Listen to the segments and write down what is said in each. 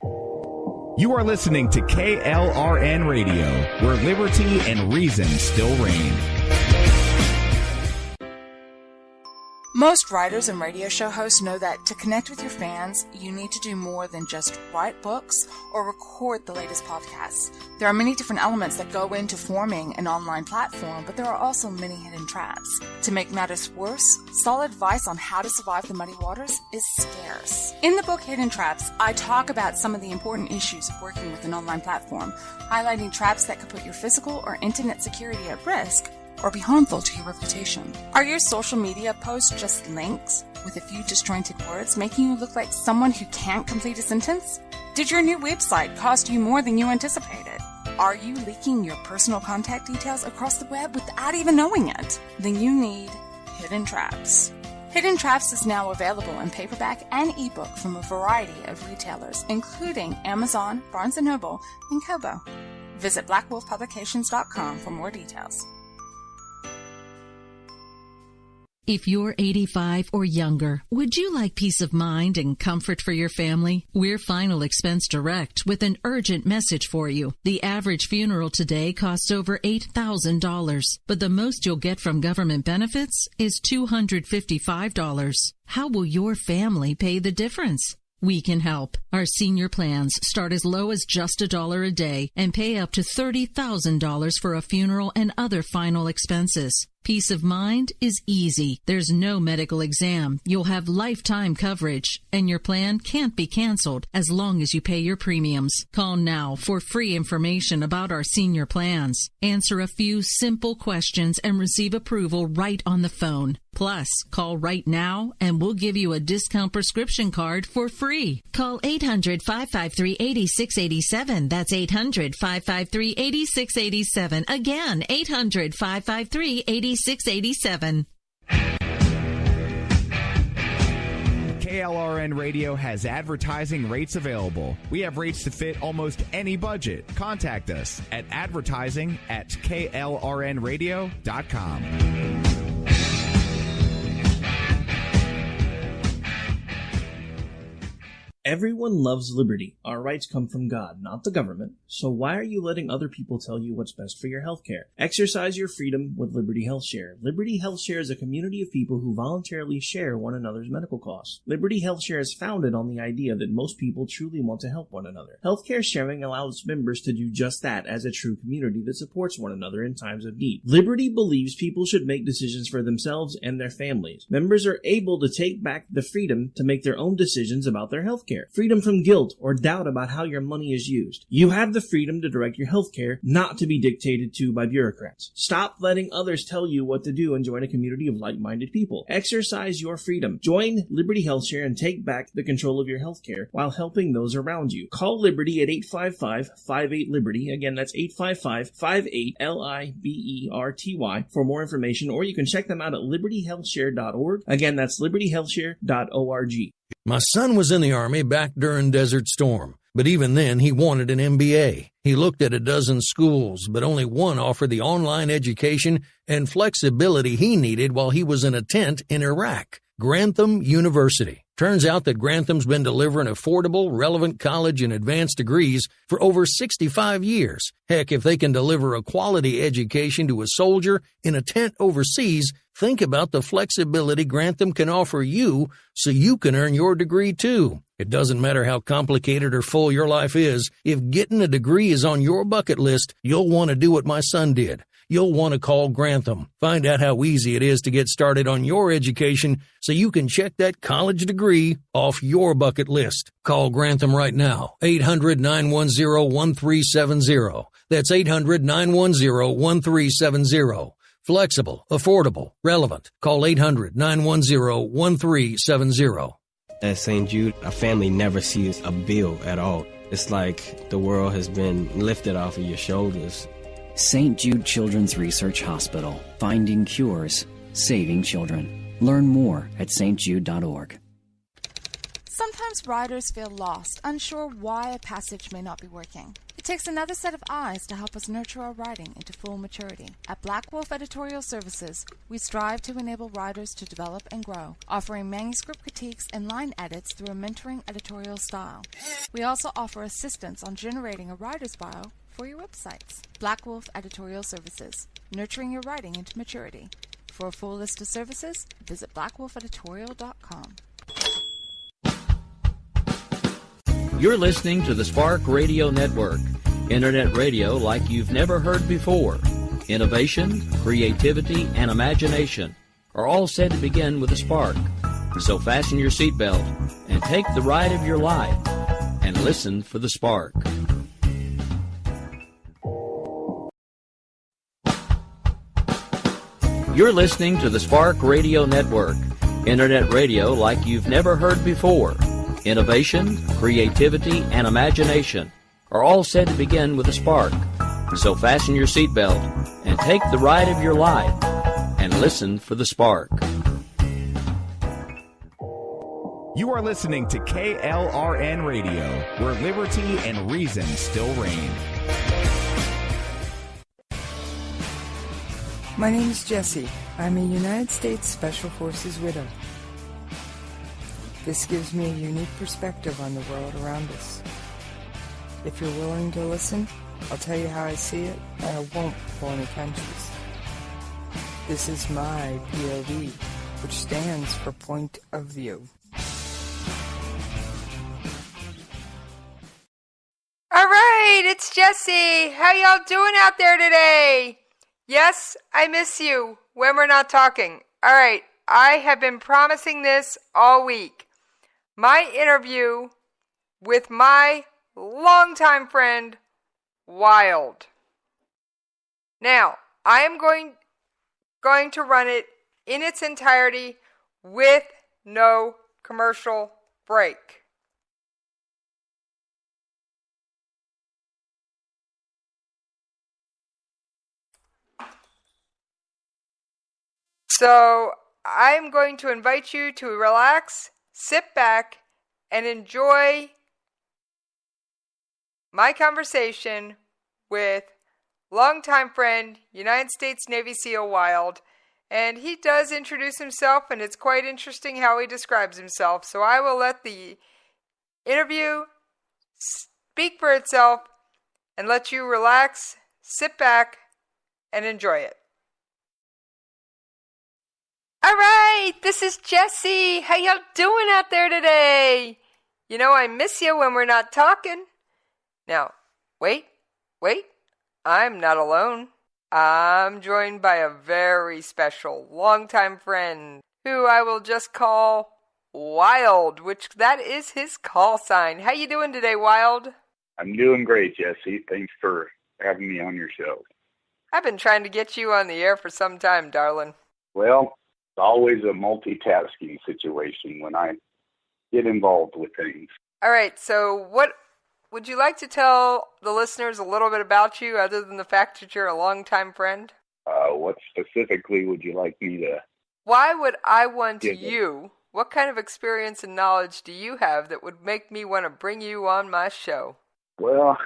You are listening to KLRN Radio, where liberty and reason still reign. Most writers and radio show hosts know that to connect with your fans, you need to do more than just write books or record the latest podcasts. There are many different elements that go into forming an online platform, but there are also many hidden traps. To make matters worse, solid advice on how to survive the muddy waters is scarce. In the book Hidden Traps, I talk about some of the important issues of working with an online platform, highlighting traps that could put your physical or internet security at risk or be harmful to your reputation. Are your social media posts just links with a few disjointed words, making you look like someone who can't complete a sentence? Did your new website cost you more than you anticipated? Are you leaking your personal contact details across the web without even knowing it? Then you need Hidden Traps. Hidden Traps is now available in paperback and ebook from a variety of retailers, including Amazon, Barnes & Noble, and Kobo. Visit blackwolfpublications.com for more details. If you're 85 or younger, would you like peace of mind and comfort for your family? We're Final Expense Direct with an urgent message for you. The average funeral today costs over $8,000, but the most you'll get from government benefits is $255. How will your family pay the difference? We can help. Our senior plans start as low as just $1 a day and pay up to $30,000 for a funeral and other final expenses. Peace of mind is easy. There's no medical exam. You'll have lifetime coverage, and your plan can't be canceled as long as you pay your premiums. Call now for free information about our senior plans. Answer a few simple questions and receive approval right on the phone. Plus, call right now and we'll give you a discount prescription card for free. Call 800-553-8687. That's 800-553-8687. Again, 800-553-8687. KLRN Radio has advertising rates available. We have rates to fit almost any budget. Contact us at advertising@klrnradio.com. Everyone loves liberty. Our rights come from God, not the government. So why are you letting other people tell you what's best for your health care? Exercise your freedom with Liberty Health Share. Liberty Health Share is a community of people who voluntarily share one another's medical costs. Liberty Health Share is founded on the idea that most people truly want to help one another. Healthcare sharing allows members to do just that as a true community that supports one another in times of need. Liberty believes people should make decisions for themselves and their families. Members are able to take back the freedom to make their own decisions about their health care. Freedom from guilt or doubt about how your money is used. You have the freedom to direct your health care, not to be dictated to by bureaucrats. Stop letting others tell you what to do and join a community of like-minded people. Exercise your freedom. Join Liberty Health Share and take back the control of your health care while helping those around you. Call Liberty at 855-58-LIBERTY. Again, that's 855-58-LIBERTY for more information, or you can check them out at libertyhealthshare.org. Again, that's libertyhealthshare.org. My son was in the Army back during Desert Storm, but even then he wanted an MBA. He looked at a dozen schools, but only one offered the online education and flexibility he needed while he was in a tent in Iraq. Grantham University. Turns out that Grantham's been delivering affordable, relevant college and advanced degrees for over 65 years. Heck, if they can deliver a quality education to a soldier in a tent overseas, think about the flexibility Grantham can offer you so you can earn your degree too. It doesn't matter how complicated or full your life is. If getting a degree is on your bucket list, you'll want to do what my son did. You'll want to call Grantham. Find out how easy it is to get started on your education so you can check that college degree off your bucket list. Call Grantham right now. 800-910-1370. That's 800-910-1370. Flexible, affordable, relevant. Call 800-910-1370. At St. Jude, a family never sees a bill at all. It's like the world has been lifted off of your shoulders. St. Jude Children's Research Hospital. Finding cures, saving children. Learn more at stjude.org. Sometimes riders feel lost, unsure why a passage may not be working. It takes another set of eyes to help us nurture our writing into full maturity. At Black Wolf Editorial Services, we strive to enable writers to develop and grow, offering manuscript critiques and line edits through a mentoring editorial style. We also offer assistance on generating a writer's bio for your websites. Black Wolf Editorial Services, nurturing your writing into maturity. For a full list of services, visit blackwolfeditorial.com. You're listening to the Spark Radio Network, internet radio like you've never heard before. Innovation, creativity, and imagination are all said to begin with a spark. So fasten your seatbelt and take the ride of your life and listen for the spark. You're listening to the Spark Radio Network, internet radio like you've never heard before. Innovation, creativity, and imagination are all said to begin with a spark. So fasten your seatbelt and take the ride of your life and listen for the spark. You are listening to KLRN Radio, where liberty and reason still reign. My name is Jessie. I'm a United States Special Forces widow. This gives me a unique perspective on the world around us. If you're willing to listen, I'll tell you how I see it, and I won't pull any punches. This is my POV, which stands for Point of View. All right, it's Jessie. How y'all doing out there today? Yes, I miss you when we're not talking. All right, I have been promising this all week. My interview with my longtime friend, Wild. Now, I am going to run it in its entirety with no commercial break. So, I'm going to invite you to relax, sit back, and enjoy my conversation with longtime friend, United States Navy SEAL Wild. And he does introduce himself, and it's quite interesting how he describes himself. So I will let the interview speak for itself and let you relax, sit back, and enjoy it. All right, this is Jessie. How y'all doing out there today? You know, I miss you when we're not talking. Now, wait, I'm not alone. I'm joined by a very special longtime friend who I will just call Wild, which that is his call sign. How you doing today, Wild? I'm doing great, Jessie. Thanks for having me on your show. I've been trying to get you on the air for some time, darling. Well, it's always a multitasking situation when I get involved with things. All right, so what would you like to tell the listeners a little bit about you other than the fact that you're a longtime friend? What specifically would you like me to... Why would I want you? What kind of experience and knowledge do you have that would make me want to bring you on my show? Well,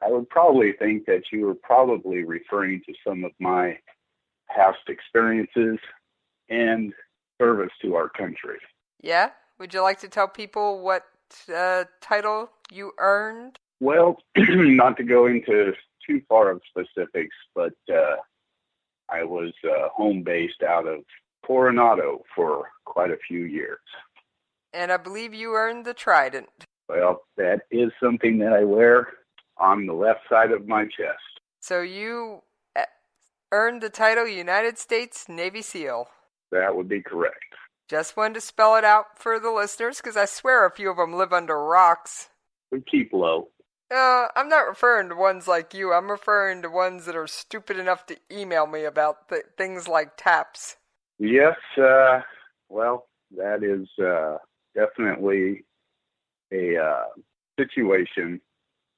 I would probably think that you were probably referring to some of my past experiences and service to our country. Yeah? Would you like to tell people what title you earned? Well, not to go into too far of specifics, but I was home-based out of Coronado for quite a few years. And I believe you earned the Trident. Well, that is something that I wear on the left side of my chest. So you earned the title United States Navy SEAL. That would be correct. Just wanted to spell it out for the listeners, because I swear a few of them live under rocks. We keep low. I'm not referring to ones like you. I'm referring to ones that are stupid enough to email me about things like TAPS. Yes, well, that is definitely a situation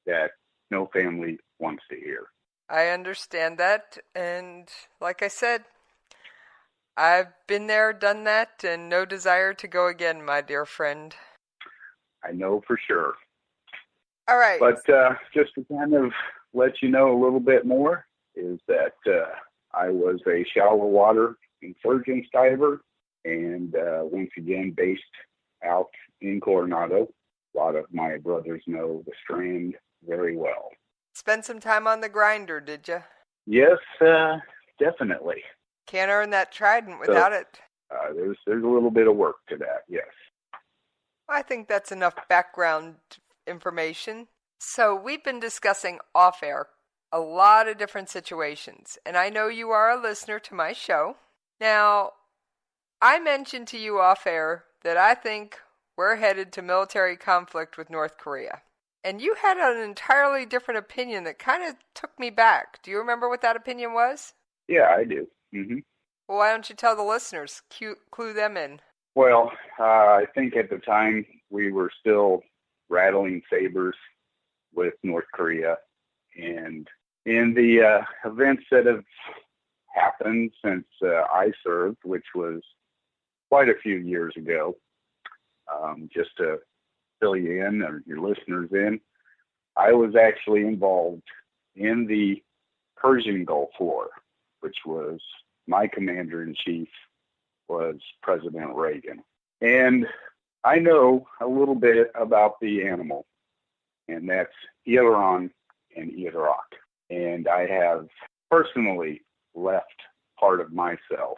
that no family wants to hear. I understand that, and like I said, I've been there, done that, and no desire to go again, my dear friend. I know for sure. All right. But just to kind of let you know a little bit more, is that I was a shallow water insurgence diver, and once again based out in Coronado. A lot of my brothers know the Strand very well. Spend some time on the grinder, did you? Yes, definitely. Can't earn that trident without it. There's a little bit of work to that, yes. I think that's enough background information. So we've been discussing off-air a lot of different situations, and I know you are a listener to my show. Now, I mentioned to you off-air that I think we're headed to military conflict with North Korea. And you had an entirely different opinion that kind of took me back. Do you remember what that opinion was? Yeah, I do. Mm-hmm. Well, why don't you tell the listeners, clue them in? Well, I think at the time we were still rattling sabers with North Korea. And in the events that have happened since I served, which was quite a few years ago, just to fill you in or your listeners in, I was actually involved in the Persian Gulf War, which was my commander-in-chief was President Reagan. And I know a little bit about the animal, and that's Iran and Iraq. And I have personally left part of myself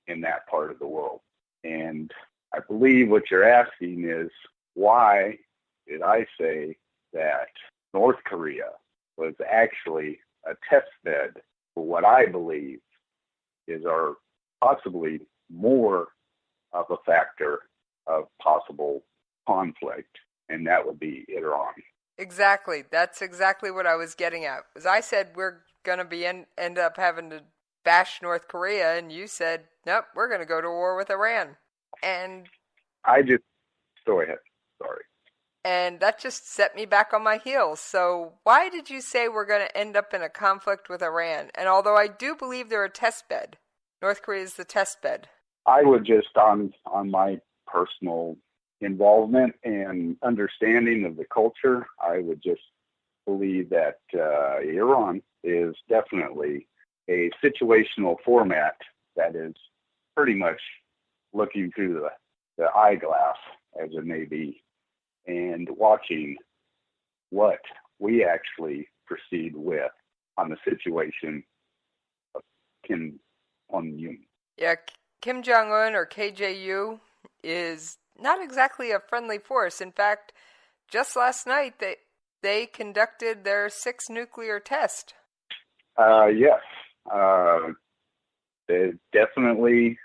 in that part of the world. And I believe what you're asking is, why did I say that North Korea was actually a test bed for what I believe is our possibly more of a factor of possible conflict, and that would be Iran. Exactly. That's exactly what I was getting at. As I said, we're going to be end up having to bash North Korea, and you said, nope, we're going to go to war with Iran. And go ahead. Sorry. And that just set me back on my heels. So why did you say we're going to end up in a conflict with Iran? And although I do believe they're a test bed, North Korea is the test bed. I would just, on my personal involvement and understanding of the culture, I would just believe that Iran is definitely a situational format that is pretty much looking through the eyeglass, as it may be, and watching what we actually proceed with on the situation of Kim Jong-un. Yeah, Kim Jong-un, or KJU, is not exactly a friendly force. In fact, just last night they conducted their 6th nuclear test. Yes, it definitely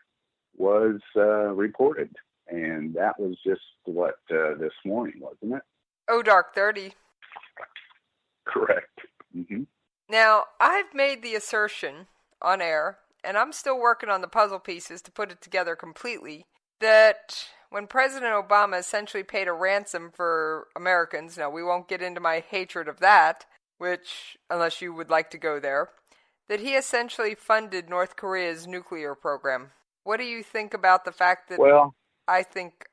was reported, and that was just this morning, wasn't it? Oh, dark 30. Correct. Mm-hmm. Now, I've made the assertion on air, and I'm still working on the puzzle pieces to put it together completely, that when President Obama essentially paid a ransom for Americans, now we won't get into my hatred of that, which, unless you would like to go there, that he essentially funded North Korea's nuclear program. What do you think about the fact that I think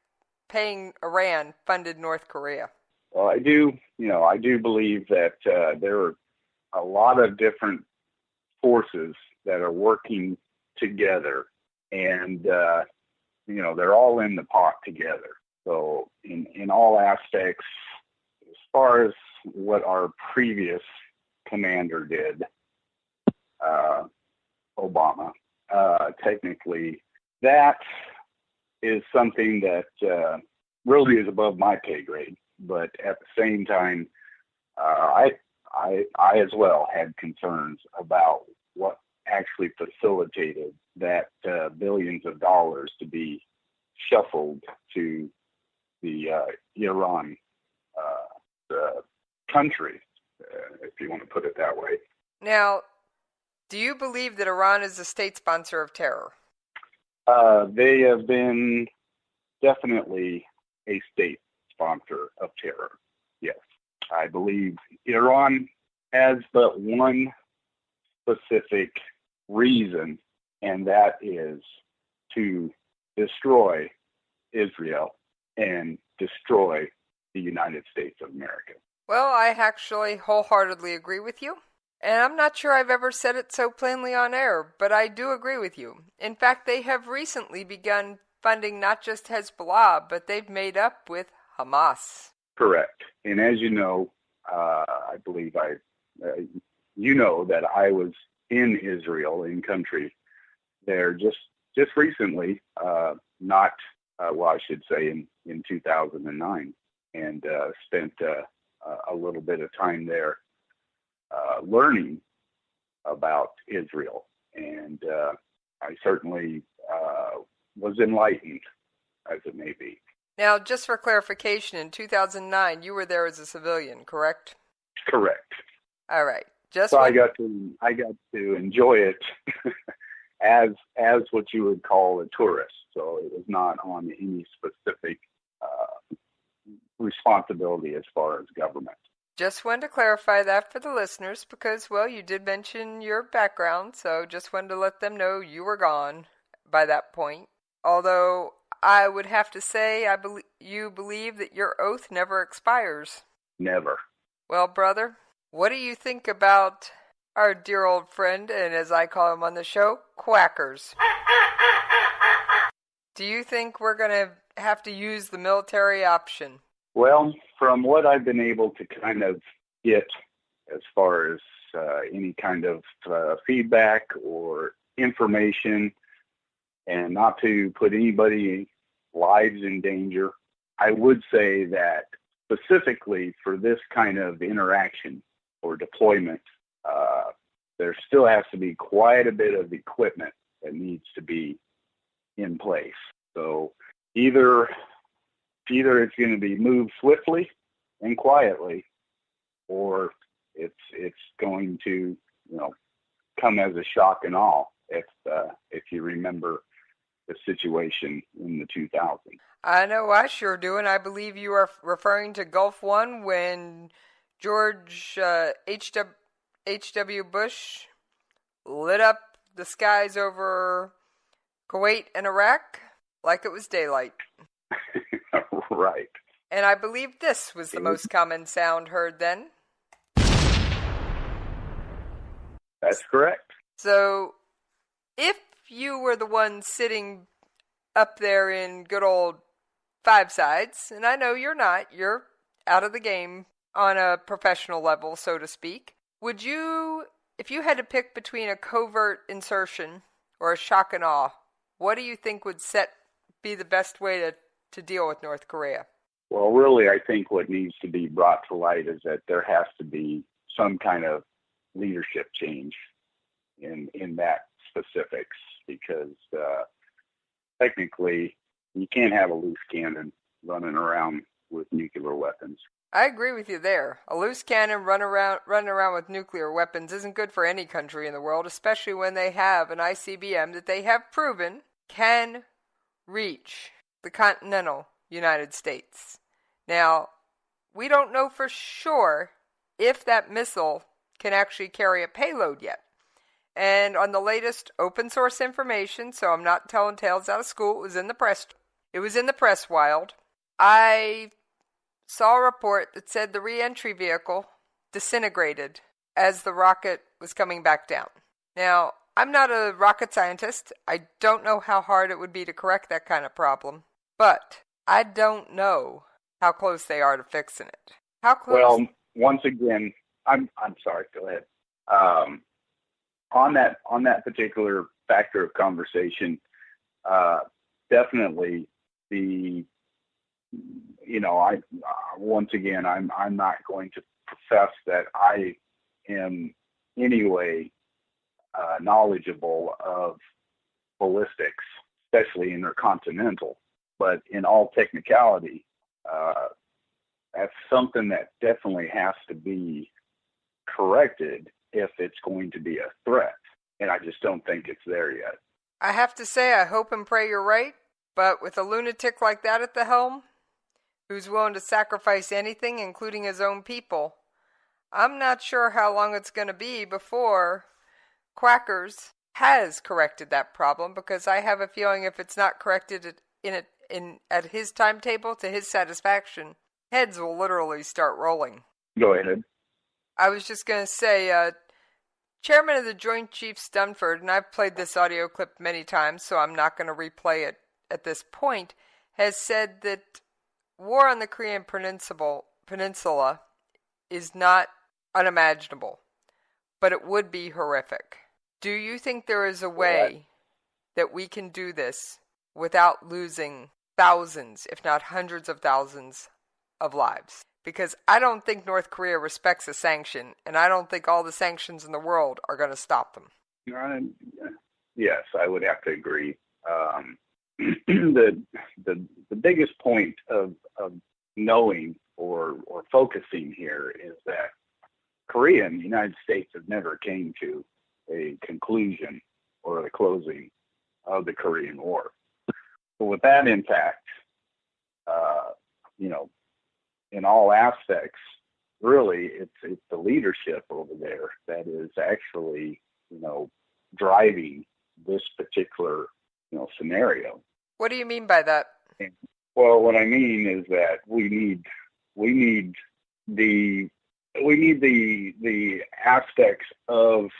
paying Iran funded North Korea? Well, I do believe that there are a lot of different forces that are working together, and they're all in the pot together. So in all aspects, as far as what our previous commander did, Obama, technically that is something that really is above my pay grade. But at the same time, I as well had concerns about what actually facilitated that billions of dollars to be shuffled to the Iran country, if you want to put it that way. Now, do you believe that Iran is a state sponsor of terror? They have been definitely a state sponsor of terror, yes. I believe Iran has but one specific reason, and that is to destroy Israel and destroy the United States of America. Well, I actually wholeheartedly agree with you. And I'm not sure I've ever said it so plainly on air, but I do agree with you. In fact, they have recently begun funding not just Hezbollah, but they've made up with Hamas. Correct. And as you know, I believe you know that I was in Israel, in country, there just recently, not, well, I should say in 2009, and spent a little bit of time there learning about Israel. And I certainly was enlightened, as it may be. Now, just for clarification, in 2009, you were there as a civilian, correct? Correct. All right. So I got to enjoy it as what you would call a tourist. So it was not on any specific responsibility as far as government. Just wanted to clarify that for the listeners because, well, you did mention your background, so just wanted to let them know you were gone by that point. Although I would have to say you believe that your oath never expires. Never. Well, brother, what do you think about our dear old friend, and as I call him on the show, quackers? Do you think we're going to have to use the military option? Well, from what I've been able to kind of get as far as any kind of feedback or information, and not to put anybody's lives in danger, I would say that specifically for this kind of interaction or deployment, there still has to be quite a bit of equipment that needs to be in place. So either it's going to be moved swiftly and quietly, or it's going to come as a shock and awe. If you remember the situation in the 2000s. I know I sure do, and I believe you are referring to Gulf One when George H.W. Bush lit up the skies over Kuwait and Iraq like it was daylight. Right. And I believe this was the most common sound heard then. That's correct. So, if you were the one sitting up there in good old Five Sides, and I know you're not, you're out of the game on a professional level, so to speak, would you, if you had to pick between a covert insertion or a shock and awe, what do you think would be the best way to deal with North Korea? Well, really, I think what needs to be brought to light is that there has to be some kind of leadership change in that specifics, because technically you can't have a loose cannon running around with nuclear weapons. I agree with you there. A loose cannon running around with nuclear weapons isn't good for any country in the world, especially when they have an ICBM that they have proven can reach the continental United States. Now, we don't know for sure if that missile can actually carry a payload yet. And on the latest open source information, so I'm not telling tales out of school, it was in the press wild. I saw a report that said the re-entry vehicle disintegrated as the rocket was coming back down. Now, I'm not a rocket scientist. I don't know how hard it would be to correct that kind of problem. But I don't know how close they are to fixing it. How close? Well, once again, I'm sorry, go ahead. On that particular factor of conversation, definitely I'm not going to profess that I am anyway knowledgeable of ballistics, especially intercontinental. But in all technicality, that's something that definitely has to be corrected if it's going to be a threat. And I just don't think it's there yet. I have to say, I hope and pray you're right. But with a lunatic like that at the helm, who's willing to sacrifice anything, including his own people, I'm not sure how long it's going to be before Quackers has corrected that problem, because I have a feeling if it's not corrected at his timetable to his satisfaction, heads will literally start rolling. Go ahead. I was just going to say, Chairman of the Joint Chiefs Dunford, and I've played this audio clip many times, so I'm not going to replay it at this point, has said that war on the Korean Peninsula is not unimaginable, but it would be horrific. Do you think there is a way that we can do this without losing thousands, if not hundreds of thousands, of lives? Because I don't think North Korea respects a sanction, and I don't think all the sanctions in the world are going to stop them. Yes, I would have to agree. The biggest point of knowing or focusing here is that Korea and the United States have never came to a conclusion or the closing of the Korean War. So with that impact, in all aspects, really, it's the leadership over there that is actually, driving this particular, scenario. What do you mean by that? Well, what I mean is that we need the aspects of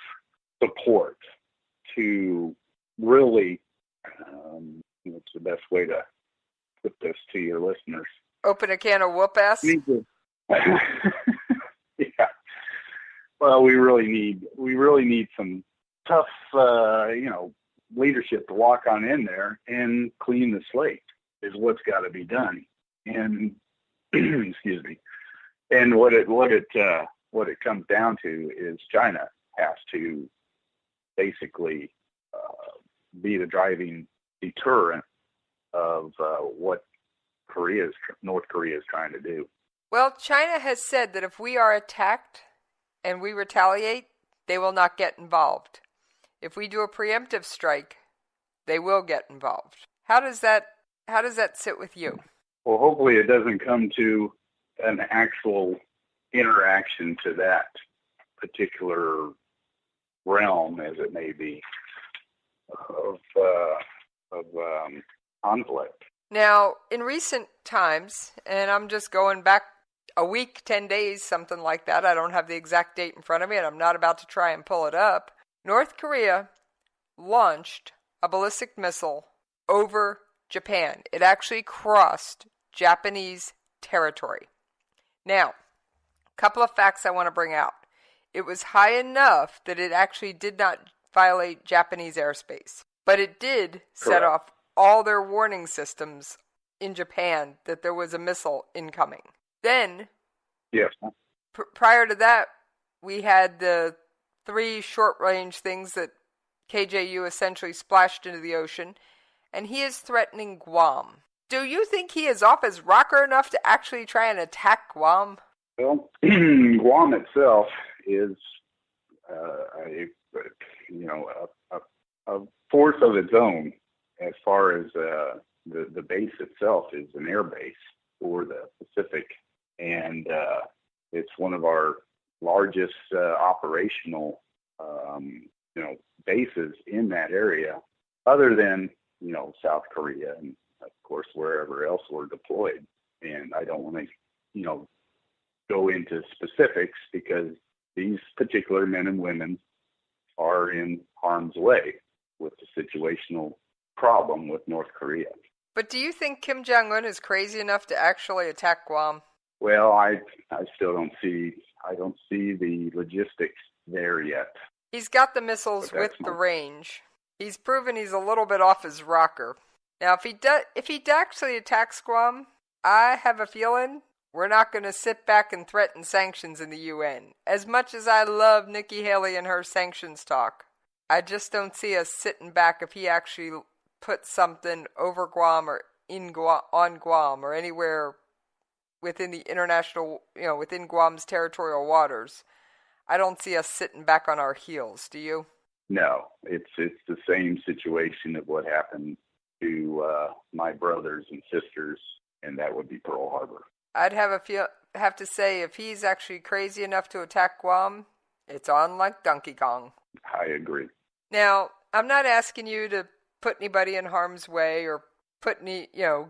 support to really, what's the best way to put this to your listeners? Open a can of whoop ass? Yeah. Well, we really need some tough, leadership to walk on in there and clean the slate is what's got to be done. And excuse me. And what it comes down to is China has to basically be the driving deterrent of what North Korea is trying to do. Well, China has said that if we are attacked and we retaliate, they will not get involved. If we do a preemptive strike, they will get involved. How does that sit with you? Well, hopefully it doesn't come to an actual interaction to that particular realm, as it may be, of conflict. Now, in recent times, and I'm just going back a week, 10 days, something like that. I don't have the exact date in front of me, and I'm not about to try and pull it up. North Korea launched a ballistic missile over Japan. It actually crossed Japanese territory. Now, a couple of facts I want to bring out. It was high enough that it actually did not violate Japanese airspace, but it did set off all their warning systems in Japan that there was a missile incoming. Then, yes. Prior to that, we had the 3 short-range things that KJU essentially splashed into the ocean, and he is threatening Guam. Do you think he is off his rocker enough to actually try and attack Guam? Well, Guam itself is a force of its own, as far as the base itself is an air base for the Pacific, and it's one of our largest operational bases in that area, other than South Korea and of course wherever else we're deployed. And I don't want to go into specifics because these particular men and women are in harm's way with the situational problem with North Korea. But do you think Kim Jong-un is crazy enough to actually attack Guam? Well, I still don't see the logistics there yet. He's got the missiles with the range. He's proven he's a little bit off his rocker. Now, if he actually attacks Guam, I have a feeling we're not going to sit back and threaten sanctions in the UN. As much as I love Nikki Haley and her sanctions talk, I just don't see us sitting back if he actually puts something over Guam or on Guam or anywhere within the international, within Guam's territorial waters. I don't see us sitting back on our heels. Do you? No, it's the same situation of what happened to my brothers and sisters, and that would be Pearl Harbor. I'd have to say, if he's actually crazy enough to attack Guam, it's on like Donkey Kong. I agree. Now, I'm not asking you to put anybody in harm's way or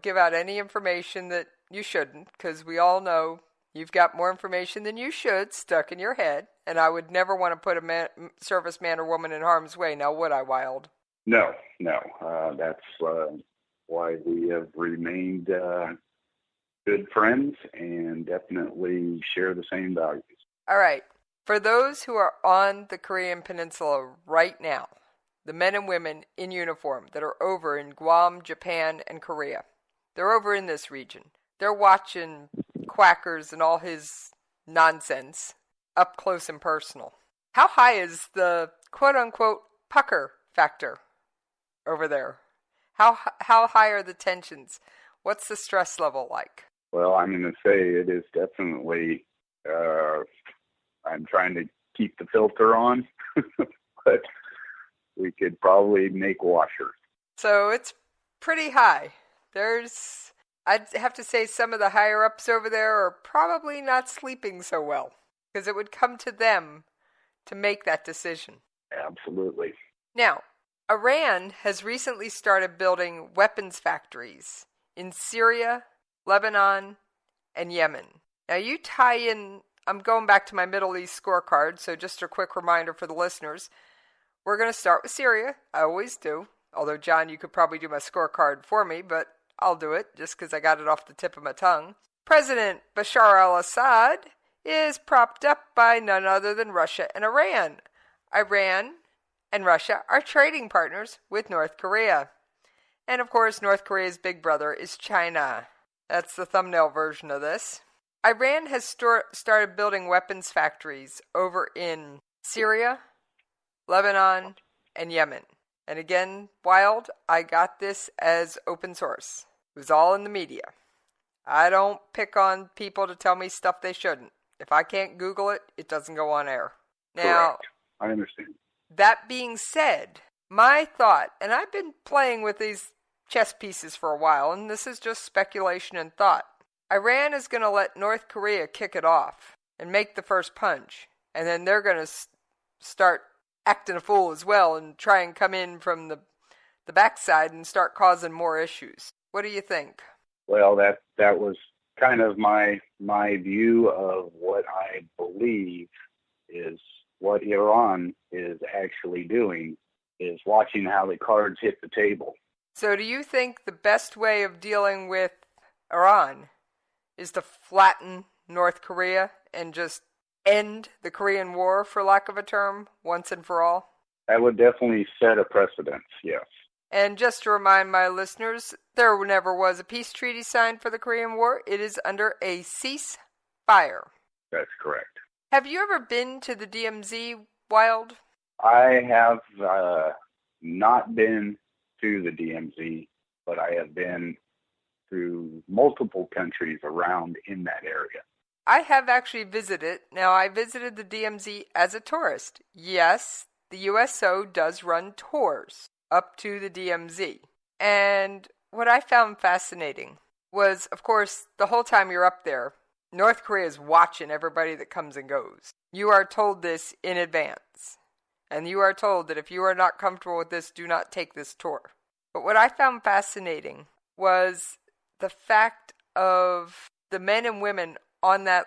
give out any information that you shouldn't, because we all know you've got more information than you should stuck in your head, and I would never want to put a serviceman or woman in harm's way. Now, would I, Wild? No. That's why we have remained good friends and definitely share the same values. All right. For those who are on the Korean Peninsula right now, the men and women in uniform that are over in Guam, Japan, and Korea, they're over in this region. They're watching Quackers and all his nonsense up close and personal. How high is the quote-unquote pucker factor over there? How high are the tensions? What's the stress level like? Well, I'm going to say it is definitely, I'm trying to keep the filter on, but we could probably make washers. So it's pretty high. I'd have to say some of the higher ups over there are probably not sleeping so well, because it would come to them to make that decision. Absolutely. Now, Iran has recently started building weapons factories in Syria, Lebanon, and Yemen. Now you tie in, I'm going back to my Middle East scorecard, so just a quick reminder for the listeners. We're going to start with Syria. I always do. Although, John, you could probably do my scorecard for me, but I'll do it just because I got it off the tip of my tongue. President Bashar al-Assad is propped up by none other than Russia and Iran. Iran and Russia are trading partners with North Korea. And, of course, North Korea's big brother is China. That's the thumbnail version of this. Iran has started building weapons factories over in Syria, Lebanon, and Yemen. And again, Wild, I got this as open source. It was all in the media. I don't pick on people to tell me stuff they shouldn't. If I can't Google it, it doesn't go on air. Now, correct. I understand. That being said, my thought, and I've been playing with these chess pieces for a while, and this is just speculation and thought. Iran is going to let North Korea kick it off and make the first punch, and then they're going to start acting a fool as well and try and come in from the backside and start causing more issues. What do you think? Well, that was kind of my view of what I believe is what Iran is actually doing, is watching how the cards hit the table. So do you think the best way of dealing with Iran is to flatten North Korea and just end the Korean War, for lack of a term, once and for all? That would definitely set a precedent, yes. And just to remind my listeners, there never was a peace treaty signed for the Korean War. It is under a ceasefire. That's correct. Have you ever been to the DMZ, Wild? I have not been to the DMZ, but I have been through multiple countries around in that area. I have actually visited. Now, I visited the DMZ as a tourist. Yes, the USO does run tours up to the DMZ. And what I found fascinating was, of course, the whole time you're up there, North Korea is watching everybody that comes and goes. You are told this in advance. And you are told that if you are not comfortable with this, do not take this tour. But what I found fascinating was the fact of the men and women on that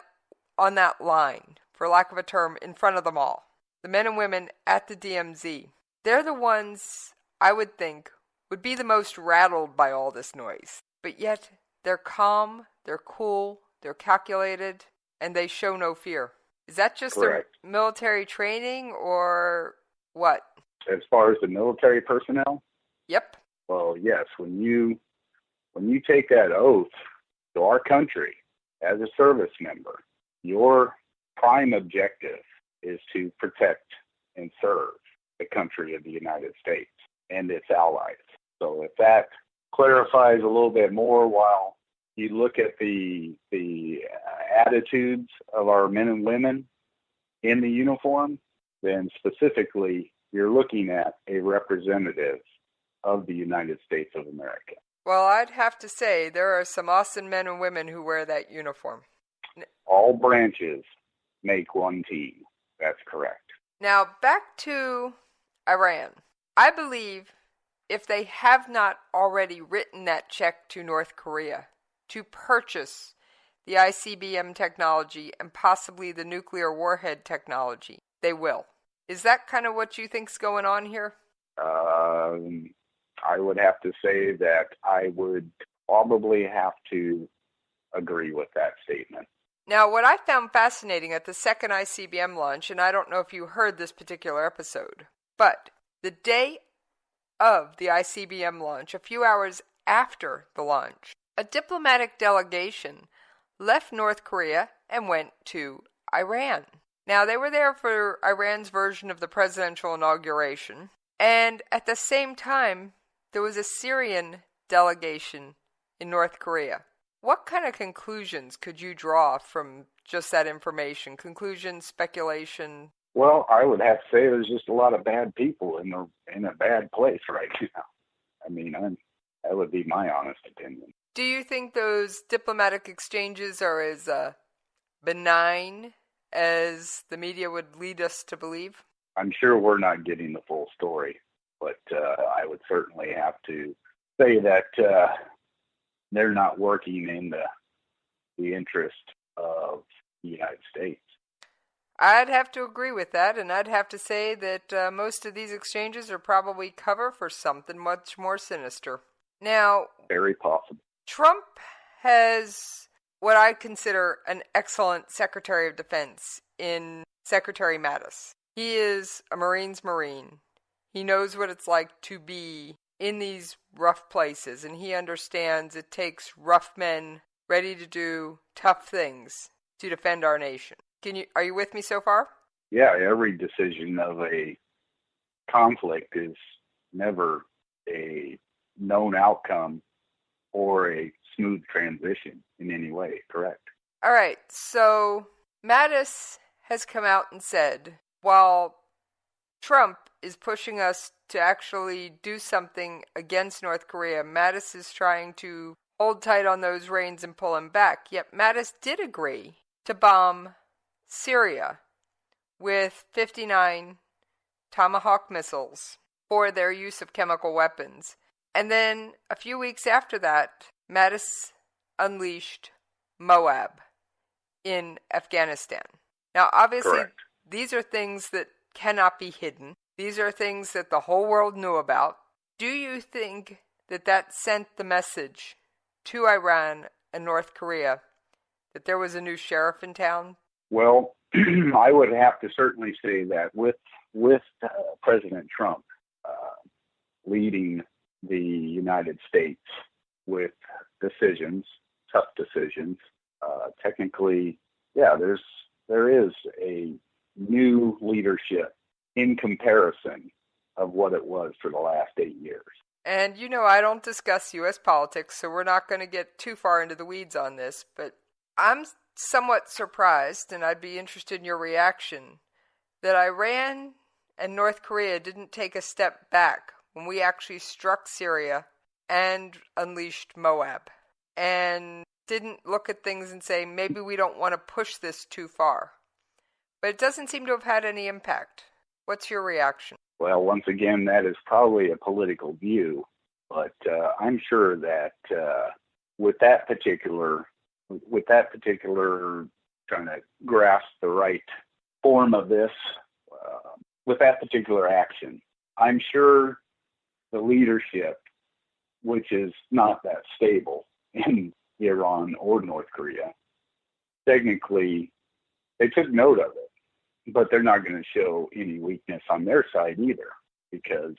line, for lack of a term, in front of them all. The men and women at the DMZ. They're the ones, I would think, would be the most rattled by all this noise. But yet, they're calm, they're cool, they're calculated, and they show no fear. Is that just their military training, or what? As far as the military personnel? Yep. Well, yes. When you take that oath to our country as a service member, your prime objective is to protect and serve the country of the United States and its allies. So if that clarifies a little bit more, while you look at the attitudes of our men and women in the uniform, then specifically you're looking at a representative of the United States of America. Well, I'd have to say there are some awesome men and women who wear that uniform. All branches make one team. That's correct. Now, back to Iran. I believe if they have not already written that check to North Korea to purchase the ICBM technology and possibly the nuclear warhead technology, they will. Is that kind of what you think's going on here? I would have to say that I would probably have to agree with that statement. Now, what I found fascinating at the second ICBM launch, and I don't know if you heard this particular episode, but the day of the ICBM launch, a few hours after the launch, a diplomatic delegation left North Korea and went to Iran. Now, they were there for Iran's version of the presidential inauguration, and at the same time, there was a Syrian delegation in North Korea. What kind of conclusions could you draw from just that information? Conclusions, speculation? Well, I would have to say there's just a lot of bad people in a bad place right now. I mean, that would be my honest opinion. Do you think those diplomatic exchanges are as benign as the media would lead us to believe? I'm sure we're not getting the full story, but I would certainly have to say that they're not working in the interest of the United States. I'd have to agree with that, and I'd have to say that most of these exchanges are probably cover for something much more sinister. Now, very possible. Trump has what I consider an excellent Secretary of Defense in Secretary Mattis. He is a Marine's Marine. He knows what it's like to be in these rough places, and he understands it takes rough men ready to do tough things to defend our nation. Are you with me so far? Yeah, every decision of a conflict is never a known outcome or a smooth transition in any way, correct? All right, so Mattis has come out and said, while Trump is pushing us to actually do something against North Korea, Mattis is trying to hold tight on those reins and pull him back. Yet Mattis did agree to bomb Syria with 59 Tomahawk missiles for their use of chemical weapons. And then a few weeks after that, Mattis unleashed Moab in Afghanistan. Now, obviously, correct. These are things that cannot be hidden. These are things that the whole world knew about. Do you think that that sent the message to Iran and North Korea that there was a new sheriff in town? Well, I would have to certainly say that with President Trump leading the United States with decisions, tough decisions, technically, yeah, there is a new leadership in comparison of what it was for the last 8 years. And you know, I don't discuss U.S. politics, so we're not going to get too far into the weeds on this, but I'm somewhat surprised, and I'd be interested in your reaction, that Iran and North Korea didn't take a step back when we actually struck Syria and unleashed Moab, and didn't look at things and say, maybe we don't want to push this too far. But it doesn't seem to have had any impact. What's your reaction? Well, once again, that is probably a political view, but I'm sure that with that particular trying to grasp the right form of this, with that particular action, I'm sure the leadership, which is not that stable in Iran or North Korea, technically they took note of it, but they're not going to show any weakness on their side either, because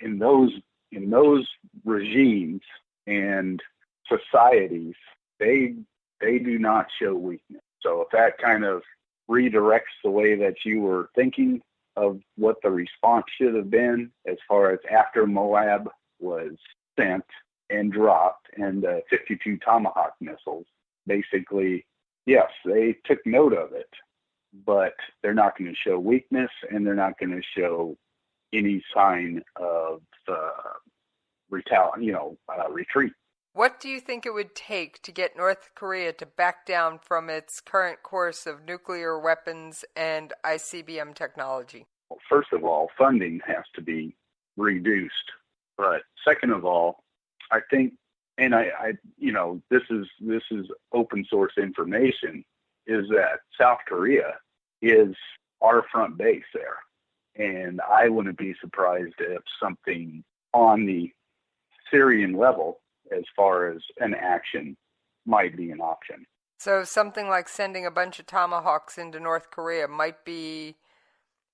in those regimes and societies, they do not show weakness. So if that kind of redirects the way that you were thinking of what the response should have been, as far as after Moab was sent and dropped, and 52 Tomahawk missiles, basically, yes, they took note of it, but they're not going to show weakness, and they're not going to show any sign of retreat. What do you think it would take to get North Korea to back down from its current course of nuclear weapons and ICBM technology? Well, first of all, funding has to be reduced. But second of all, I think and I this is open source information, is that South Korea is our front base there. And I wouldn't be surprised if something on the Syrian level, as far as an action, might be an option. So something like sending a bunch of Tomahawks into North Korea might be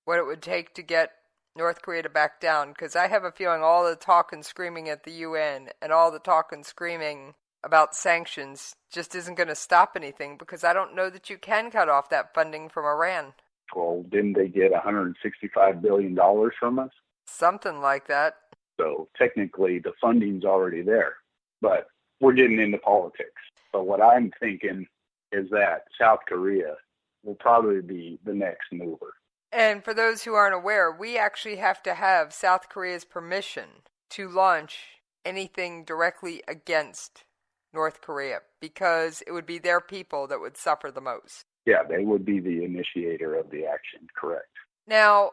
what it would take to get North Korea to back down, because I have a feeling all the talk and screaming at the UN and all the talk and screaming about sanctions just isn't going to stop anything, because I don't know that you can cut off that funding from Iran. Well, didn't they get $165 billion from us? Something like that. So technically the funding's already there, but we're getting into politics. So what I'm thinking is that South Korea will probably be the next mover. And for those who aren't aware, we actually have to have South Korea's permission to launch anything directly against North Korea, because it would be their people that would suffer the most. Yeah, they would be the initiator of the action, correct. Now,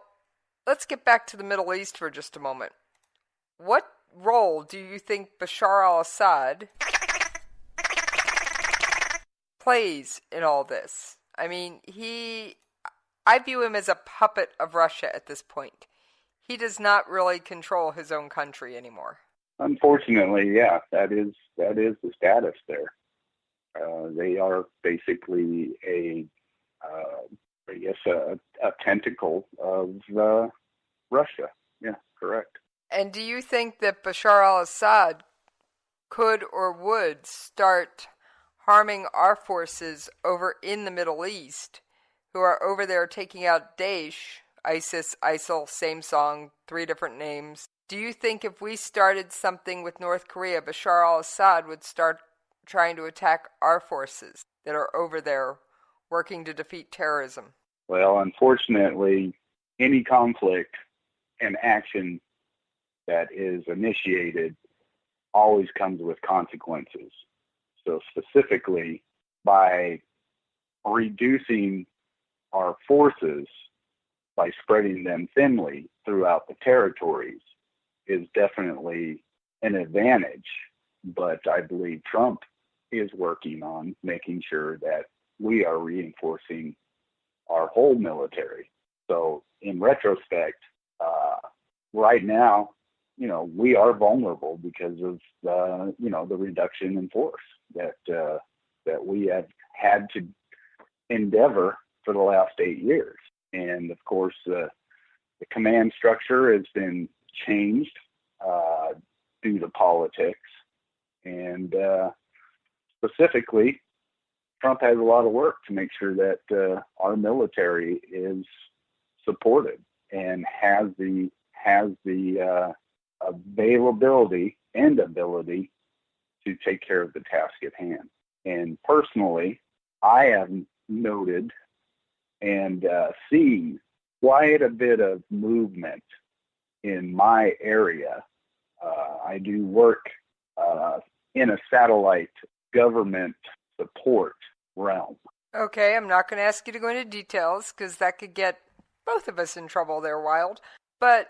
let's get back to the Middle East for just a moment. What role do you think Bashar al-Assad plays in all this? I mean, I view him as a puppet of Russia at this point. He does not really control his own country anymore. Unfortunately, yeah, that is the status there. They are basically a tentacle of Russia. Yeah, correct. And do you think that Bashar al-Assad could or would start harming our forces over in the Middle East, who are over there taking out Daesh, ISIS, ISIL, same song, 3 different names? Do you think if we started something with North Korea, Bashar al-Assad would start trying to attack our forces that are over there working to defeat terrorism? Well, unfortunately, any conflict and action that is initiated always comes with consequences. So specifically, by reducing our forces, by spreading them thinly throughout the territories, is definitely an advantage. But I believe Trump is working on making sure that we are reinforcing our whole military. So in retrospect, right now, we are vulnerable because of the reduction in force that we have had to endeavor for the last 8 years. And of course, the command structure has been changed due to politics, and specifically, Trump has a lot of work to make sure that our military is supported and has the availability and ability to take care of the task at hand. And personally, I have noted and seen quite a bit of movement in my area. I do work in a satellite government support realm. Okay, I'm not going to ask you to go into details because that could get both of us in trouble there, Wild. But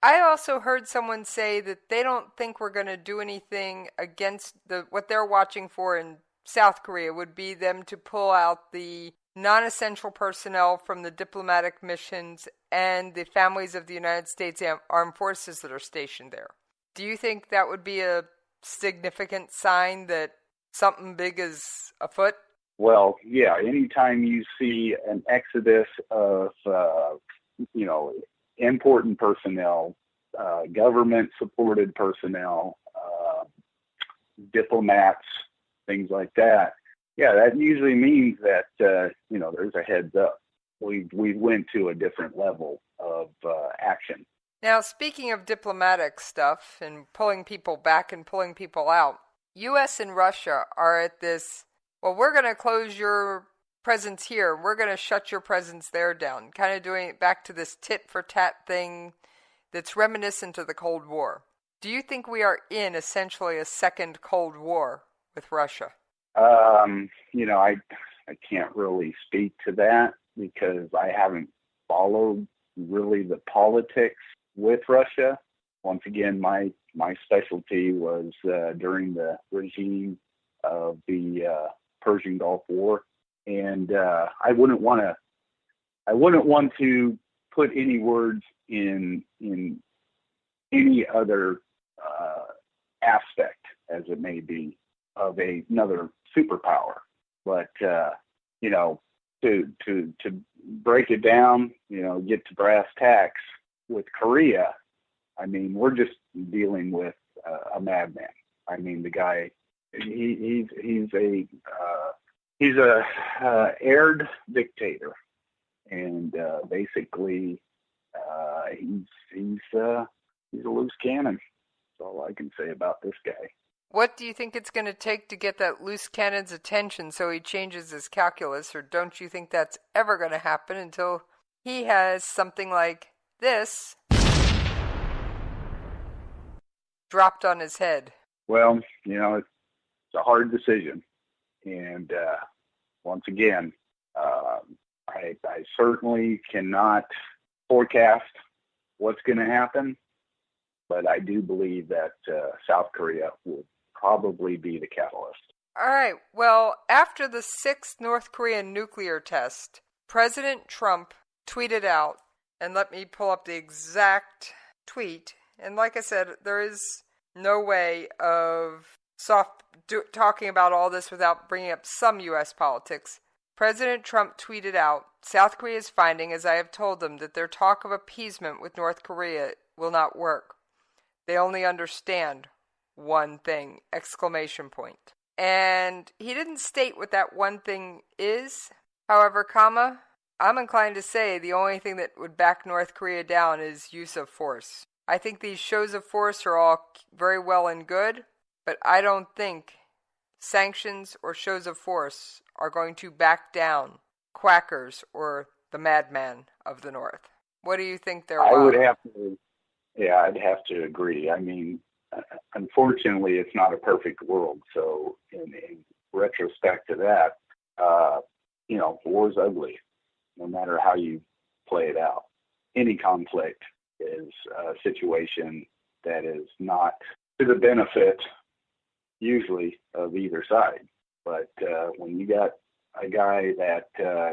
I also heard someone say that they don't think we're going to do anything against what they're watching for in South Korea would be them to pull out the non-essential personnel from the diplomatic missions and the families of the United States Armed Forces that are stationed there. Do you think that would be a significant sign that something big is afoot? Well, yeah, anytime you see an exodus of, important personnel, government-supported personnel, diplomats, things like that, yeah, that usually means that, there's a heads up. We went to a different level of action. Now, speaking of diplomatic stuff and pulling people back and pulling people out, U.S. and Russia are at this, well, we're going to close your presence here. We're going to shut your presence there down. Kind of doing it back to this tit-for-tat thing that's reminiscent of the Cold War. Do you think we are in essentially a second Cold War with Russia? I can't really speak to that because I haven't followed really the politics with Russia. once again, my specialty was during the regime of the Persian Gulf War, and I wouldn't want to put any words in any other aspect, as it may be, of another superpower. But to break it down, get to brass tacks with Korea, I mean, we're just dealing with a madman. I mean, the guy, he's a aired dictator, and basically he's a loose cannon. That's all I can say about this guy. What do you think it's going to take to get that loose cannon's attention so he changes his calculus, or don't you think that's ever going to happen until he has something like this dropped on his head? Well, it's a hard decision. And once again, I certainly cannot forecast what's going to happen, but I do believe that South Korea will probably be the catalyst. All right. Well, after the 6th North Korean nuclear test, President Trump tweeted out, and let me pull up the exact tweet. And like I said, there is no way of talking about all this without bringing up some U.S. politics. President Trump tweeted out, South Korea is finding, as I have told them, that their talk of appeasement with North Korea will not work. They only understand one thing, ! And he didn't state what that one thing is. However, I'm inclined to say the only thing that would back North Korea down is use of force. I think these shows of force are all very well and good, but I don't think sanctions or shows of force are going to back down quackers or the madman of the North. What do you think there are? I'd have to agree. I mean, unfortunately, it's not a perfect world. So in retrospect to that, war's ugly, no matter how you play it out. Any conflict is a situation that is not to the benefit, usually, of either side. But when you got a guy that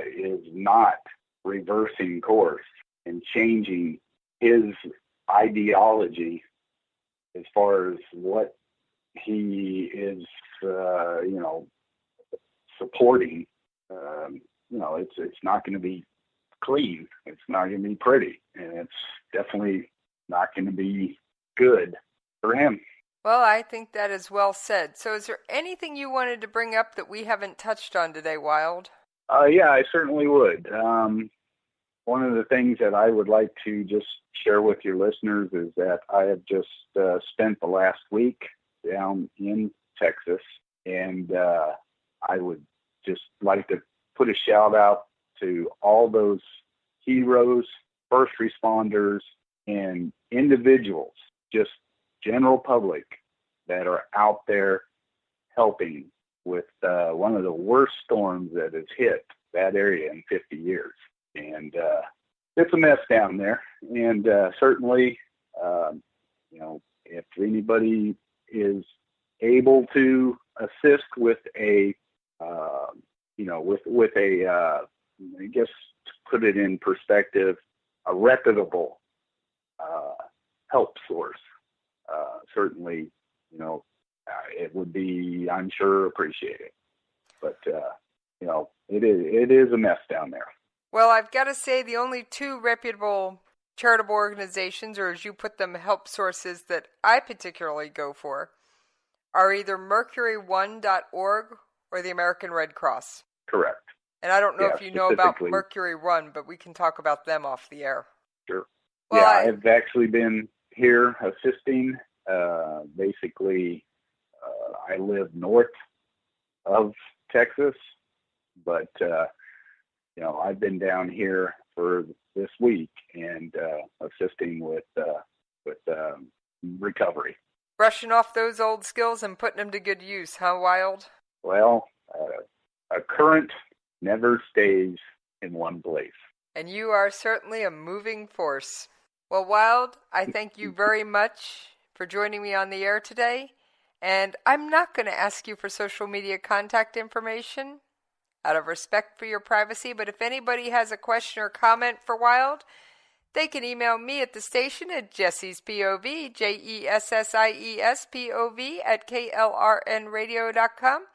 is not reversing course and changing his ideology as far as what he is, supporting, it's not going to be clean. It's not going to be pretty, and it's definitely not going to be good for him. Well, I think that is well said. So is there anything you wanted to bring up that we haven't touched on today, Wild? Yeah, I certainly would. One of the things that I would like to just share with your listeners is that I have just spent the last week down in Texas, and I would just like to put a shout out to all those heroes, first responders, and individuals, just general public, that are out there helping with one of the worst storms that has hit that area in 50 years. And it's a mess down there. And certainly, if anybody is able to assist with I guess to put it in perspective, a reputable help source, certainly, it would be, I'm sure, appreciated. But, it is a mess down there. Well, I've got to say the only two reputable charitable organizations, or as you put them, help sources that I particularly go for, are either mercury1.org or the American Red Cross. Correct. And I don't know if you know about Mercury Run, but we can talk about them off the air. Sure. Well, I've actually been here assisting. Basically, I live north of Texas, but I've been down here for this week and assisting with recovery. Brushing off those old skills and putting them to good use, huh, Wild? Well, a current never stays in one place. And you are certainly a moving force. Well, Wild, I thank you very much for joining me on the air today. And I'm not going to ask you for social media contact information out of respect for your privacy, but if anybody has a question or comment for Wild, they can email me at the station at Jessie's POV, JESSIES POV @KLRNradio.com,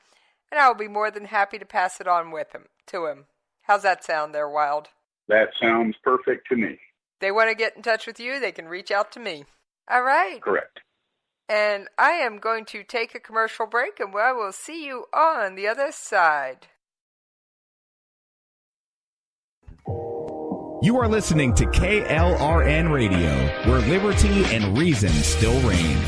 and I'll be more than happy to pass it on to him. How's that sound there, Wild? That sounds perfect to me. They want to get in touch with you, they can reach out to me. All right. Correct. And I am going to take a commercial break, and I will see you on the other side. You are listening to KLRN Radio, where liberty and reason still reign.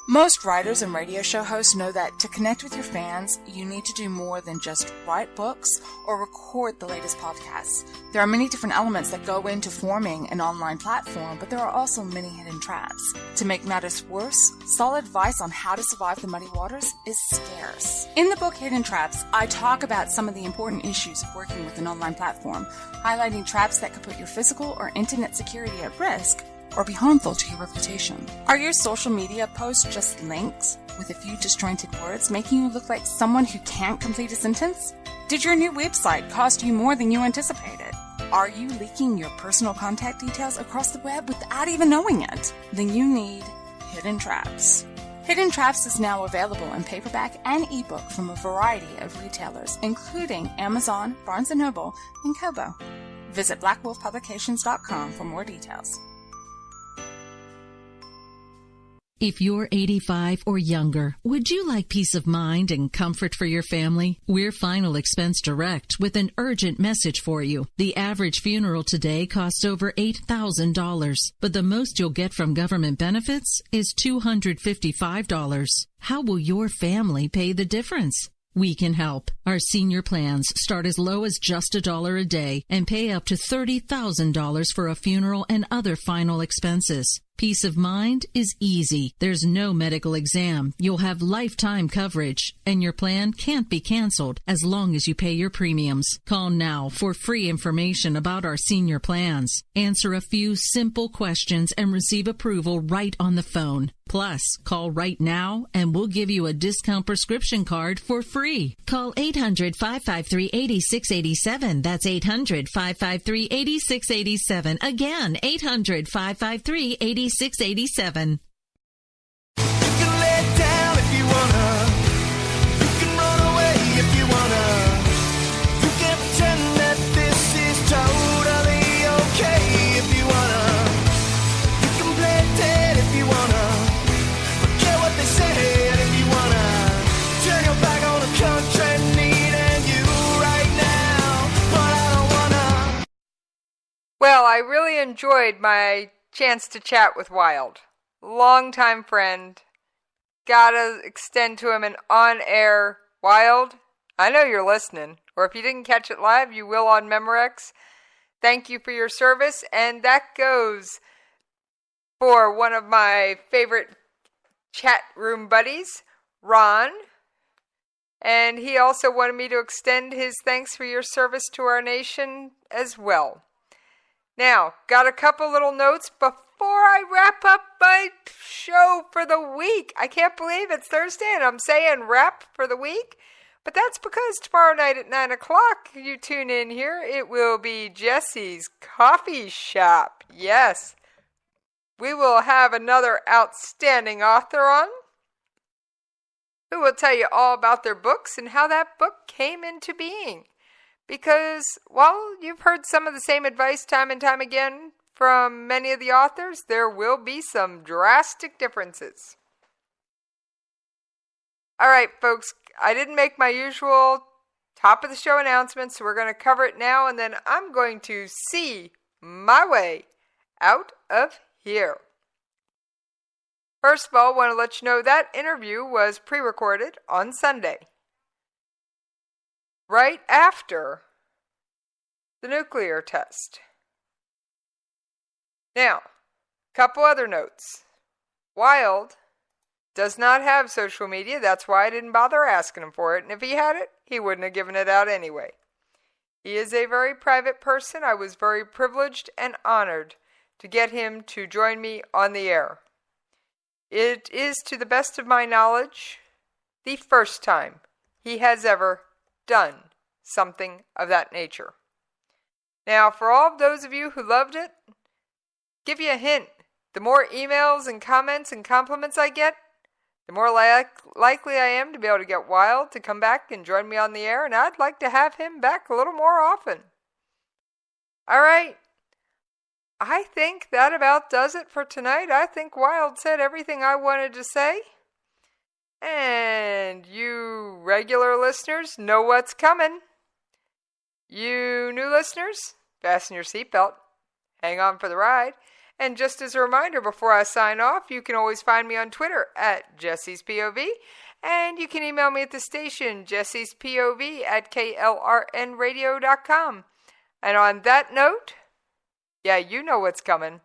Most writers and radio show hosts know that to connect with your fans, you need to do more than just write books or record the latest podcasts. There are many different elements that go into forming an online platform, but there are also many hidden traps. To make matters worse, solid advice on how to survive the muddy waters is scarce. In the book Hidden Traps, I talk about some of the important issues of working with an online platform, highlighting traps that could put your physical or internet security at risk or be harmful to your reputation. Are your social media posts just links with a few disjointed words, making you look like someone who can't complete a sentence? Did your new website cost you more than you anticipated? Are you leaking your personal contact details across the web without even knowing it? Then you need Hidden Traps. Hidden Traps is now available in paperback and ebook from a variety of retailers, including Amazon, Barnes & Noble, and Kobo. Visit blackwolfpublications.com for more details. If you're 85 or younger, would you like peace of mind and comfort for your family? We're Final Expense Direct with an urgent message for you. The average funeral today costs over $8,000, but the most you'll get from government benefits is $255. How will your family pay the difference? We can help. Our senior plans start as low as just $1 a day and pay up to $30,000 for a funeral and other final expenses. Peace of mind is easy. There's no medical exam. You'll have lifetime coverage, and your plan can't be canceled as long as you pay your premiums. Call now for free information about our senior plans. Answer a few simple questions and receive approval right on the phone. Plus, call right now and we'll give you a discount prescription card for free. Call 800-553-8687. That's 800-553-8687. Again, 800-553-8687. 687. You can lay down if you wanna. You can run away if you wanna. You can pretend that this is totally okay if you wanna. You can play dead if you wanna. Forget what they said if you wanna. Turn your back on the country needing you right now, but I don't wanna. Well, I really enjoyed my chance to chat with Wild. Longtime friend. Gotta extend to him an on-air Wild. I know you're listening, or if you didn't catch it live, you will on Memorex. Thank you for your service, and that goes for one of my favorite chat room buddies, Ron. And he also wanted me to extend his thanks for your service to our nation as well. Now, got a couple little notes before I wrap up my show for the week. I can't believe it's Thursday and I'm saying wrap for the week. But that's because tomorrow night at 9 o'clock, you tune in here, it will be Jesse's Coffee Shop. Yes, we will have another outstanding author on who will tell you all about their books and how that book came into being. Because, well, you've heard some of the same advice time and time again from many of the authors. There will be some drastic differences. All right, folks, I didn't make my usual top of the show announcement, so we're going to cover it now, and then I'm going to see my way out of here. First of all, I want to let you know that interview was pre-recorded on Sunday, right after the nuclear test. Now, a couple other notes. Wild does not have social media. That's why I didn't bother asking him for it. And if he had it, he wouldn't have given it out anyway. He is a very private person. I was very privileged and honored to get him to join me on the air. It is, to the best of my knowledge, the first time he has ever done something of that nature. Now, for all of those of you who loved it, give you a hint. The more emails and comments and compliments I get, the more likely I am to be able to get Wild to come back and join me on the air, and I'd like to have him back a little more often. All right. I think that about does it for tonight. I think Wild said everything I wanted to say. And you regular listeners know what's coming. You new listeners, fasten your seatbelt. Hang on for the ride. And just as a reminder, before I sign off, you can always find me on Twitter at Jesse's POV. And you can email me at the station, jessespov@klrnradio.com. And on that note, yeah, you know what's coming.